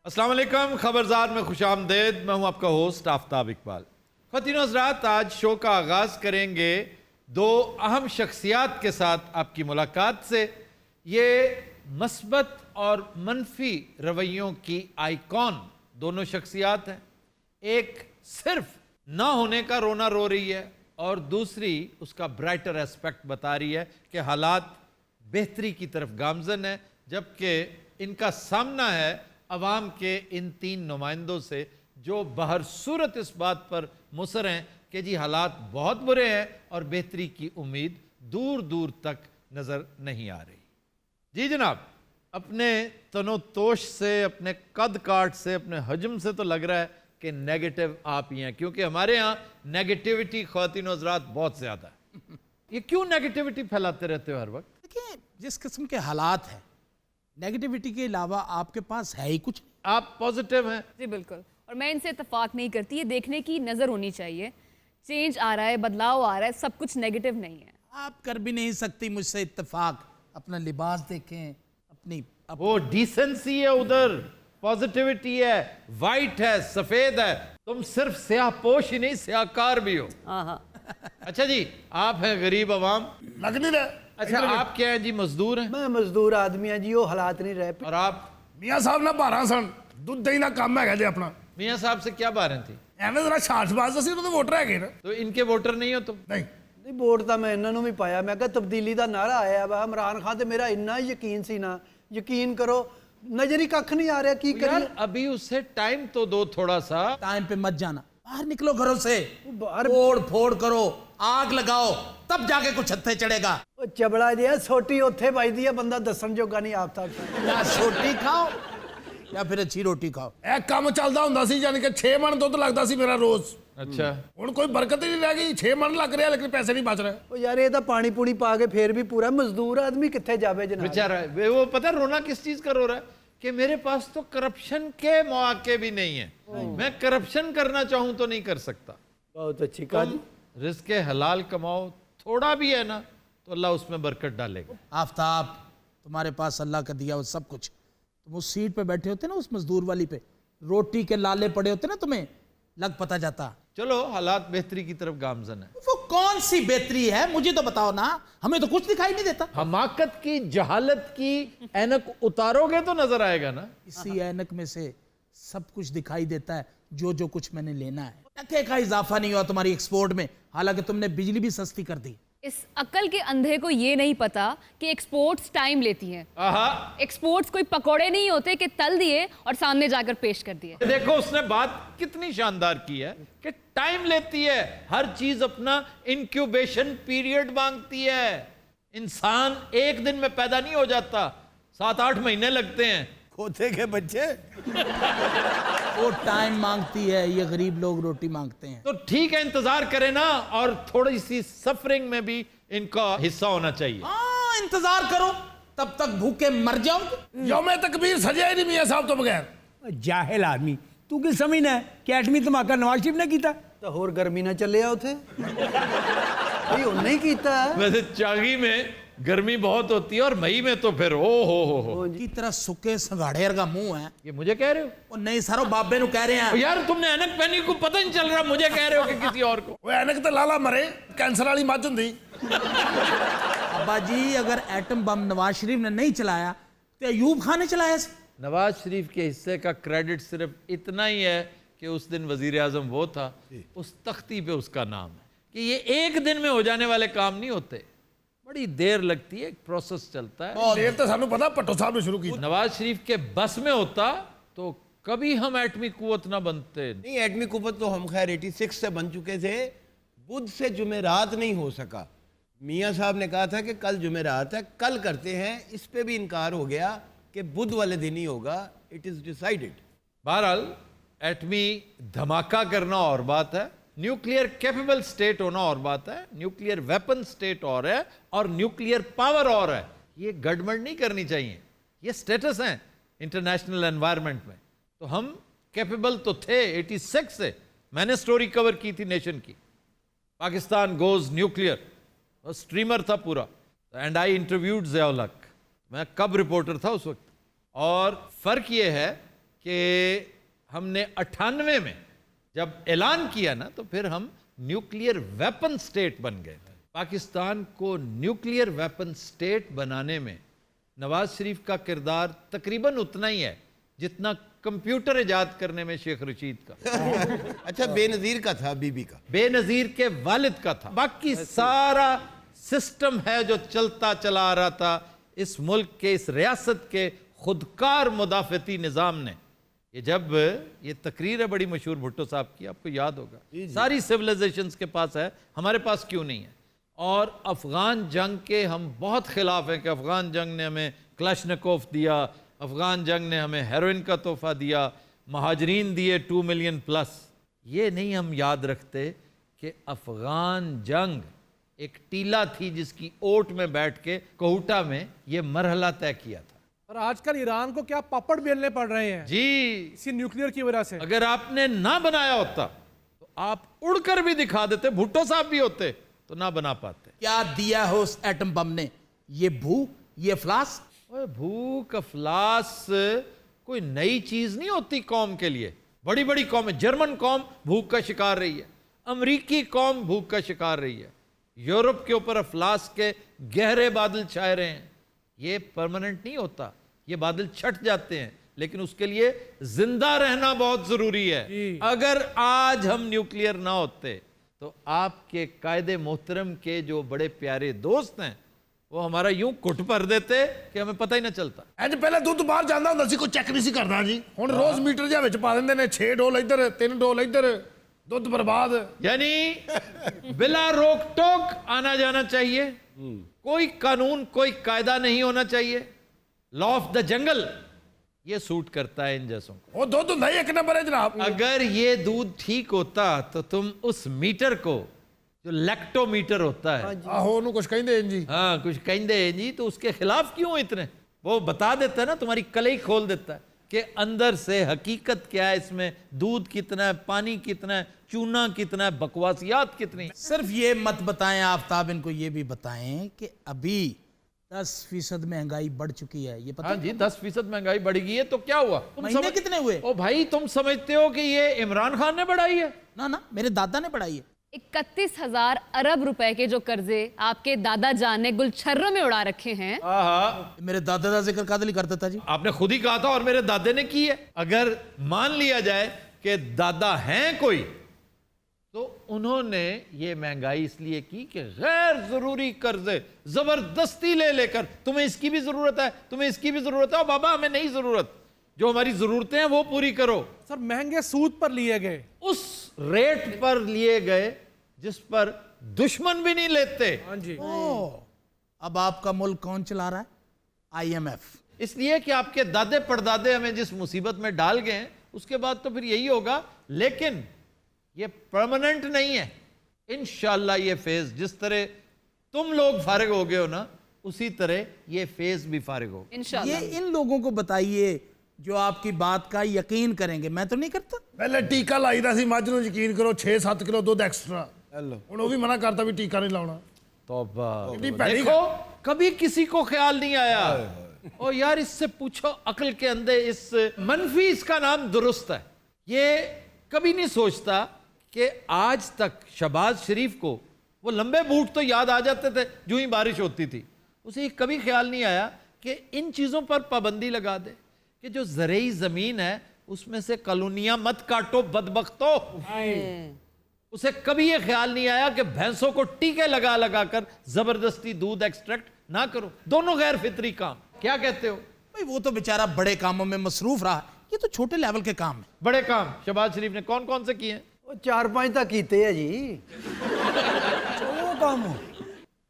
السلام علیکم، خبرزار میں خوش آمدید۔ میں ہوں آپ کا ہوسٹ آفتاب اقبال۔ خواتین و حضرات، آج شو کا آغاز کریں گے دو اہم شخصیات کے ساتھ آپ کی ملاقات سے۔ یہ مثبت اور منفی رویوں کی آئیکن دونوں شخصیات ہیں۔ ایک صرف نہ ہونے کا رونا رو رہی ہے اور دوسری اس کا برائٹر ایسپیکٹ بتا رہی ہے کہ حالات بہتری کی طرف گامزن ہے، جبکہ ان کا سامنا ہے عوام کے ان تین نمائندوں سے جو بہر صورت اس بات پر مصر ہیں کہ جی حالات بہت برے ہیں اور بہتری کی امید دور دور تک نظر نہیں آ رہی۔ جی جناب، اپنے تنو توش سے، اپنے قد کاٹ سے، اپنے حجم سے تو لگ رہا ہے کہ نیگیٹو آپ ہی ہیں، کیونکہ ہمارے ہاں نیگیٹیوٹی خواتین و حضرات بہت زیادہ ہے۔ یہ کیوں نیگیٹیوٹی پھیلاتے رہتے ہو ہر وقت؟ دیکھیں، جس قسم کے حالات ہیں، نیگیٹیوٹی کے علاوہ آپ کے پاس ہے ہی کچھ۔ آپ پازیٹیو ہیں؟ جی بالکل، اور میں ان سے اتفاق نہیں کرتی۔ یہ دیکھنے کی نظر ہونی چاہیے، چینج آ رہا ہے، بدلاؤ آ رہا ہے، سب کچھ نیگیٹو نہیں ہے۔ آپ کر بھی نہیں سکتی مجھ سے اتفاق۔ اپنا لباس دیکھیں، اپنی وہ ڈیسنسی ہے، ادھر پازیٹیوٹی ہے، وائٹ ہے، سفید ہے۔ تم صرف سیاہ پوش ہی نہیں، سیاہ کار بھی ہو۔ اچھا جی، آپ ہیں غریب عوام، لگ نہیں رہا۔ اچھا آپ کیا ہیں جی؟ مزدور ہیں؟ میں مزدور آدمی ہاں جی، وہ حالات نہیں رہے۔ اور آپ؟ میاں صاحب نہ 12 سن دودھ دہی نہ کام ہے جی اپنا۔ میاں صاحب سے کیا باریں تھی؟ ایویں ذرا چھاٹ باز اسی تو ووٹر ہے نا۔ تو ان کے ووٹر نہیں ہو تم؟ نہیں نہیں، ووٹ تو میں انہوں نے بھی پایا۔ میں کہا تبدیلی دا نعرہ آیا وا عمران خان تے میرا اتنا یقین سی نا، یقین کرو نظر ہی ککھ نہیں آ رہا کی یار کریے۔ ابھی اسے ٹائم تو دو تھوڑا سا۔ ٹائم پہ مت جانا، باہر نکلو گھروں سے، باہر پھوڑ پھوڑ کرو، آگ لگاؤ، تب جا کے کچھ ہتھے چڑھے گا۔ وہ چبڑا دیا سوٹی اوتھے بائی دیا، بندہ دسن جوگا نہیں آپ تک۔ یا چھوٹی کھاؤ یا پھر اچھی روٹی کھاؤ۔ اے کام چلدا ہوندا سی، یعنی کہ 6 من دودھ لگدا سی میرا روز۔ اچھا ہن کوئی برکت ہی نہیں رہ گئی، 6 من لگ رہا لیکن پیسے نہیں بچ رہے۔ وہ یار یہ تو پانی پونی پا کے پھر بھی پورا مزدور آدمی کتنے جاوے جناب۔ بیچارہ وہ پتہ رونا کس چیز کا رو رہا ہے کہ میرے پاس تو کرپشن کے مواقع بھی نہیں ہیں، میں کرپشن کرنا چاہوں تو نہیں کر سکتا۔ بہت اچھی کہا جی۔ رزق حلال کماؤ، تھوڑا بھی ہے نا تو اللہ اس میں برکت ڈالے گا۔ آفتاب، تمہارے پاس اللہ کا دیا وہ سب کچھ، تم اس سیٹ پہ بیٹھے ہوتے نا، اس مزدور والی پہ، روٹی کے لالے پڑے ہوتے نا، تمہیں لگ پتہ جاتا۔ چلو حالات بہتری کی طرف گامزن ہے۔ وہ کون سی بہتری ہے مجھے تو بتاؤ نا، ہمیں تو کچھ دکھائی نہیں دیتا۔ حماقت کی، جہالت کی اینک اتارو گے تو نظر آئے گا نا۔ اسی اینک میں سے سب کچھ دکھائی دیتا ہے، جو کچھ میں نے لینا ہے۔ ٹکے کا اضافہ نہیں ہوا تمہاری ایکسپورٹ میں، حالانکہ تم نے بجلی بھی سستی کر دی۔ اس عقل کے اندھے کو یہ نہیں پتا کہ ایکسپورٹس ٹائم لیتی ہیں۔ ایکسپورٹس کوئی پکوڑے نہیں ہوتے کہ تل دیے اور سامنے جا کر پیش کر دیے۔ دیکھو اس نے بات کتنی شاندار کی ہے کہ ٹائم لیتی ہے، ہر چیز اپنا انکیوبیشن پیریڈ مانگتی ہے۔ انسان ایک دن میں پیدا نہیں ہو جاتا، 7-8 مہینے لگتے ہیں۔ کھوتے کے بچے وہ ٹائم مانگتی ہے، یہ غریب لوگ روٹی مانگتے ہیں۔ تو ٹھیک ہے، انتظار کریں نا، اور تھوڑی سی سفرنگ میں بھی ان کا حصہ ہونا چاہیے۔ ہاں انتظار کرو، تب تک بھوکے مر جاؤ گے۔ یوم تکبیر سجا ہی نہیں میاں صاحب تو بغیر۔ جاہل آدمی تو کی سمجھنا ہے کہ ایٹمی دھماکہ نواز شریف نے کیتا؟ تو ہور گرمی نہ چلے آ اتھے بھائی، انہیں ہی کیتا ہے۔ ویسے چاگی میں گرمی بہت ہوتی ہے اور مئی میں تو پھر ہو کی طرح سکے سنگاڑے کا منہ ہے۔ یہ مجھے کہہ رہے ہو؟ وہ نہیں سارو بابے نو کہہ رہے ہیں۔ یار تم نے اینک پہنی کو پتہ نہیں چل رہا، مجھے کہہ رہے ہو کہ کسی اور کو؟ وہ اینک تے لالا مرے، کینسر والی مجھ ہوندی۔ ابا جی اگر ایٹم بم نواز شریف نے نہیں چلایا تو ایوب خان نے چلایا سی۔ نواز شریف کے حصے کا کریڈٹ صرف اتنا ہی ہے کہ اس دن وزیر اعظم وہ تھا، اس تختی پہ اس کا نام ہے، کہ یہ ایک دن میں ہو جانے والے کام نہیں ہوتے، بڑی دیر لگتی ہے، ایک پروسیس چلتا ہے۔ دیر تو سانو پتا پٹو صاحب نے شروع کی۔ نواز شریف کے بس میں ہوتا تو کبھی ہم ایٹمی قوت نہ بنتے۔ نہیں، ایٹمی قوت تو ہم خیر 86 سے بن چکے تھے، بدھ سے جمعرات نہیں ہو سکا۔ میاں صاحب نے کہا تھا کہ کل جمعرات ہے، کل کرتے ہیں، اس پہ بھی انکار ہو گیا کہ بدھ والے دن ہی ہوگا۔ It is decided. بہرحال ایٹمی دھماکہ کرنا اور بات ہے، نیوکلیئر کیپیبل سٹیٹ ہونا اور بات ہے، نیوکلیئر ویپن سٹیٹ اور ہے، اور نیوکلیئر پاور اور ہے۔ یہ گڑبڑ نہیں کرنی چاہیے، یہ سٹیٹس ہیں انٹرنیشنل انوائرمنٹ میں۔ تو ہم کیپیبل تو تھے 86 سے، میں نے سٹوری کور کی تھی نیشن کی، پاکستان گوز نیوکلیئر، سٹریمر تھا پورا، اینڈ آئی انٹرویوڈ ضیاء الحق، میں کب رپورٹر تھا اس وقت۔ اور فرق یہ ہے کہ ہم نے 98 میں جب اعلان کیا نا تو پھر ہم نیوکلیئر ویپن سٹیٹ بن گئے. پاکستان کو نیوکلیئر ویپن سٹیٹ بنانے میں نواز شریف کا کردار تقریباً اتنا ہی ہے جتنا کمپیوٹر ایجاد کرنے میں شیخ رشید کا. اچھا بے نظیر کا تھا بی بی کا. بے نظیر کے والد کا تھا. باقی سارا سسٹم ہے جو چلتا چلا آ رہا تھا اس ملک کے اس ریاست کے خودکار مدافعتی نظام نے. یہ جب یہ تقریر ہے بڑی مشہور بھٹو صاحب کی, آپ کو یاد ہوگا, ساری سیویلائزیشنز کے پاس ہے, ہمارے پاس کیوں نہیں ہے. اور افغان جنگ کے ہم بہت خلاف ہیں کہ افغان جنگ نے ہمیں کلاشنکوف دیا, افغان جنگ نے ہمیں ہیروئن کا تحفہ دیا, مہاجرین دیے 2 ملین پلس. یہ نہیں ہم یاد رکھتے کہ افغان جنگ ایک ٹیلا تھی جس کی اوٹ میں بیٹھ کے کوہٹا میں یہ مرحلہ طے کیا تھا. اور آج کل ایران کو کیا پاپڑ بیلنے پڑ رہے ہیں جی اسی نیوکلیئر کی وجہ سے. اگر آپ نے نہ بنایا ہوتا تو آپ اڑ کر بھی دکھا دیتے, بھٹو صاحب بھی ہوتے تو نہ بنا پاتے. کیا دیا ہے اس ایٹم بم نے؟ یہ بھوک, یہ افلاس. بھوک افلاس کوئی نئی چیز نہیں ہوتی قوم کے لیے. بڑی بڑی قوم, جرمن قوم بھوک کا شکار رہی ہے, امریکی قوم بھوک کا شکار رہی ہے, یورپ کے اوپر افلاس کے گہرے بادل چھائے رہے ہیں. یہ پرماننٹ نہیں ہوتا, یہ بادل چھٹ جاتے ہیں, لیکن اس کے لیے زندہ رہنا بہت ضروری ہے. اگر آج ہم نیوکلیئر نہ ہوتے تو آپ کے قائد محترم کے جو بڑے پیارے دوست ہیں وہ ہمارا یوں کٹ پر دیتے کہ ہمیں پتہ ہی نہ چلتا. ਇੰਜ ਪਹਿਲਾਂ ਦੁੱਧ ਬਾਹਰ ਜਾਂਦਾ ਹੁੰਦਾ ਸੀ, ਕੋਈ ਚੈੱਕ ਨਹੀਂ ਸੀ ਕਰਦਾ ਜੀ. ਹੁਣ ਰੋਜ਼ ਮੀਟਰ ਜਿਹਾ ਵਿੱਚ ਪਾ ਦਿੰਦੇ ਨੇ, 6 ਡੋਲ ਇੱਧਰ 3 ਡੋਲ ਇੱਧਰ, ਦੁੱਧ ਬਰਬਾਦ. یعنی بلا روک ٹوک آنا جانا چاہیے, کوئی قانون کوئی قاعدہ نہیں ہونا چاہیے. لا آف دا جنگل یہ سوٹ کرتا ہے ان جیسوں کو. ਉਹ ਦੁੱਧ ਹੁੰਦਾ ਹੀ ਇੱਕ ਨੰਬਰ ਹੈ ਜਨਾਬ. اگر یہ دودھ ٹھیک ہوتا تو تم اس میٹر کو جو لیکٹو میٹر ہوتا ہے, ਆਹੋ ਉਹਨੂੰ ਕੁਝ ਕਹਿੰਦੇ ਜੀ. ہاں کچھ کہیں دے جی, تو اس کے خلاف کیوں اتنے؟ وہ بتا دیتا ہے نا, تمہاری کلئی کھول دیتا ہے کہ اندر سے حقیقت کیا ہے, اس میں دودھ کتنا ہے, پانی کتنا ہے, چونا کتنا ہے, بکواسیات کتنی. صرف یہ مت بتائیں آفتاب, ان کو یہ بھی بتائیں کہ ابھی 10% مہنگائی بڑھ چکی ہے. یہ پتہ ہاں جی 10% مہنگائی بڑھ گئی ہے تو کیا ہوا؟ مہینے کتنے ہوئے؟ او بھائی تم سمجھتے ہو کہ یہ عمران خان نے بڑھائی ہے؟ نا میرے دادا نے بڑھائی ہے. 31,000 ارب روپے کے جو قرضے آپ کے دادا جان نے گلچھروں میں اڑا رکھے ہیں. میرے دادا کا ذکر قادری کرتا تھا جی. آپ نے خود ہی کہا تھا اور میرے دادے نے کی ہے. اگر مان لیا جائے کہ دادا ہیں کوئی تو انہوں نے یہ مہنگائی اس لیے کی کہ غیر ضروری قرضے زبردستی لے کر, تمہیں اس کی بھی ضرورت ہے, تمہیں اس کی بھی ضرورت ہے, اور بابا ہمیں نہیں ضرورت, جو ہماری ضرورتیں ہیں وہ پوری کرو. سر مہنگے سود پر لیے گئے, اس ریٹ پر لیے گئے جس پر دشمن بھی نہیں لیتے. ہاں جی. اب آپ کا ملک کون چلا رہا ہے؟ IMF. اس لیے کہ آپ کے دادے پردادے ہمیں جس مصیبت میں ڈال گئے ہیں اس کے بعد تو پھر یہی ہوگا, لیکن یہ پرماننٹ نہیں ہے. انشاءاللہ یہ فیز جس طرح تم لوگ فارغ ہو گئے ہو نا, اسی طرح یہ فیز بھی فارغ ہو. انشاءاللہ. یہ ان لوگوں کو بتائیے جو آپ کی بات کا یقین کریں گے, میں تو نہیں کرتا. ਪਹਿਲੇ ਟੀਕਾ ਲਾਈਦਾ ਸੀ ਮੱਝ ਨੂੰ, ਯਕੀਨ ਕਰੋ 6-7 ਕਿਲੋ ਦੁੱਧ ਐਕਸਟਰਾ. ਹੁਣ ਉਹ ਵੀ ਮਨਾ ਕਰਤਾ ਵੀ ਟੀਕਾ ਨਹੀਂ ਲਾਉਣਾ. توبہ. اتنی پہلی دیکھو کبھی کسی کو خیال نہیں آیا, اور یار اس سے پوچھو عقل کے اندر, اس منفی اس کا نام درست ہے. یہ کبھی نہیں سوچتا کہ آج تک شہباز شریف کو وہ لمبے بوٹ تو یاد آ جاتے تھے جو ہی بارش ہوتی تھی, اسے کبھی خیال نہیں آیا کہ ان چیزوں پر پابندی لگا دے کہ جو زرعی زمین ہے اس میں سے کالونیاں مت کاٹو بدبختو. اسے کبھی یہ خیال نہیں آیا کہ بھینسوں کو ٹیکے لگا کر زبردستی دودھ ایکسٹریکٹ نہ کرو. دونوں غیر فطری کام. کیا کہتے ہو بھئی وہ تو بیچارہ بڑے کاموں میں مصروف رہا, یہ تو چھوٹے لیول کے کام ہیں. بڑے کام شہباز شریف نے کون کون سے کیے ہیں؟ وہ 4-5 ਤਾਂ ਕੀਤੇ ਆ ਜੀ. ਉਹ ਕੰਮ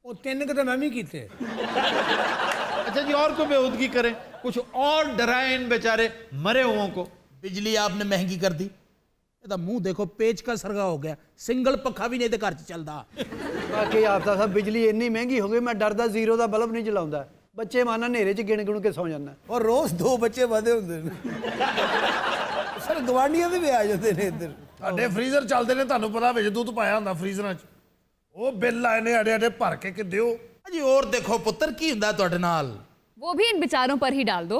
ਉਹ 3 ਕਿਤੇ ਮੈਂ ਵੀ ਕੀਤੇ. اچھا جی, اور کو بےہودگی کریں, کچھ اور ڈرائیں ان بیچارے مرے ہووں کو. بجلی آپ نے مہنگی کر دی, ਇਹਦਾ ਮੂੰਹ ਦੇਖੋ ਪੇਚ ਕਾ ਸਰਗਾ ਹੋ ਗਿਆ, ਸਿੰਗਲ ਪੱਖਾ ਵੀ ਨਹੀਂ ਇਹਦੇ ਘਰ 'ਚ ਚੱਲਦਾ. ਬਾਕੀ ਆਫਤਾ ਸਾਹਿਬ ਬਿਜਲੀ ਇੰਨੀ ਮਹਿੰਗੀ ਹੋ ਗਈ, ਮੈਂ ਡਰਦਾ ਜ਼ੀਰੋ ਦਾ ਬਲਬ ਨਹੀਂ ਜਲਾਉਂਦਾ. ਬੱਚੇ ਮਾਨਾ ਹਨੇਰੇ 'ਚ ਗਿਣ ਕੇ ਸੌ ਜਾਂਦਾ. ਔਰ ਰੋਜ਼ 2 ਬੱਚੇ ਵਧੇ ਹੁੰਦੇ ਨੇ. ਸਰ ਗਵਾਂਢੀਆਂ ਦੇ ਵੀ ਆ ਜਾਂਦੇ ਨੇ ਇੱਧਰ. ਸਾਡੇ ਫਰੀਜ਼ਰ ਚੱਲਦੇ ਨੇ, ਤੁਹਾਨੂੰ ਪਤਾ ਵਿੱਚ ਦੁੱਧ ਪਾਇਆ ਹੁੰਦਾ ਫਰੀਜ਼ਰਾਂ 'ਚ. ਉਹ ਬਿੱਲ ਆਏ ਨੇ ਅੜੇ ਭਰ ਕੇ ਦਿਓ. ਜੀ ਹੋਰ ਦੇਖੋ ਪੁੱਤਰ ਕੀ ਹੁੰਦਾ ਤੁਹਾਡੇ ਨਾਲ. وہ بھی ان بیچاروں پر ہی ڈال دو.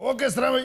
ਉਹ ਕਿਸ ਤਰ੍ਹਾਂ ਬਈ?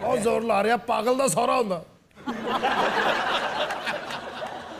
ਬਹੁਤ ਜ਼ੋਰ ਲਾ ਰਿਹਾ, ਪਾਗਲ ਦਾ ਸਹੁਰਾ ਹੁੰਦਾ।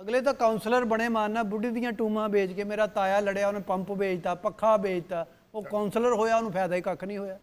ਅਗਲੇ ਤਾਂ ਕਾਉਂਸਲਰ ਬਣੇ ਮਾਰਨਾ, ਬੁੱਢੀ ਦੀਆਂ ਟੂਮਾਂ ਵੇਚ ਕੇ। ਮੇਰਾ ਤਾਇਆ ਲੜਿਆ, ਉਹਨੇ ਪੰਪ ਵੇਚਤਾ, ਪੱਖਾ ਵੇਚਤਾ, ਉਹ ਕਾਉਂਸਲਰ ਹੋਇਆ, ਉਹਨੂੰ ਫਾਇਦਾ ਹੀ ਕੱਖ ਨਹੀਂ ਹੋਇਆ।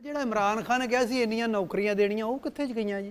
ਜਿਹੜਾ ਇਮਰਾਨ ਖਾਨ ਨੇ ਕਿਹਾ ਸੀ ਇੰਨੀਆਂ ਨੌਕਰੀਆਂ ਦੇਣੀਆਂ, ਉਹ ਕਿੱਥੇ ਚ ਗਈਆਂ ਜੀ?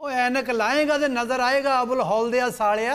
ਉਹ ਐਨਕ ਲਾਏਗਾ ਤੇ ਨਜ਼ਰ ਆਏਗਾ ਅਬੁਲ ਹੌਲ ਦਿਆ ਸਾਲਿਆ।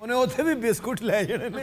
ਉਹਨੇ ਉੱਥੇ ਵੀ ਬਿਸਕੁਟ ਲੈ ਜਾਣੇ ਨੇ।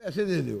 ਪੈਸੇ ਦੇ ਦਿਓ।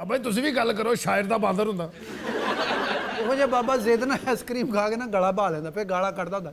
ਬਾਬਾ ਜੀ ਤੁਸੀਂ ਵੀ ਗੱਲ ਕਰੋ, ਸ਼ਾਇਰ ਦਾ ਬਾਂਦਰ ਹੁੰਦਾ। ਉਹੋ ਜਿਹਾ ਬਾਬਾ ਜ਼ਿੱਦ ਨਾਲ ਆਈਸਕ੍ਰੀਮ ਖਾ ਕੇ ਨਾ ਗਲਾ ਭਾ ਲੈਂਦਾ, ਫਿਰ ਗਾਲਾਂ ਕੱਢਦਾ ਹੁੰਦਾ।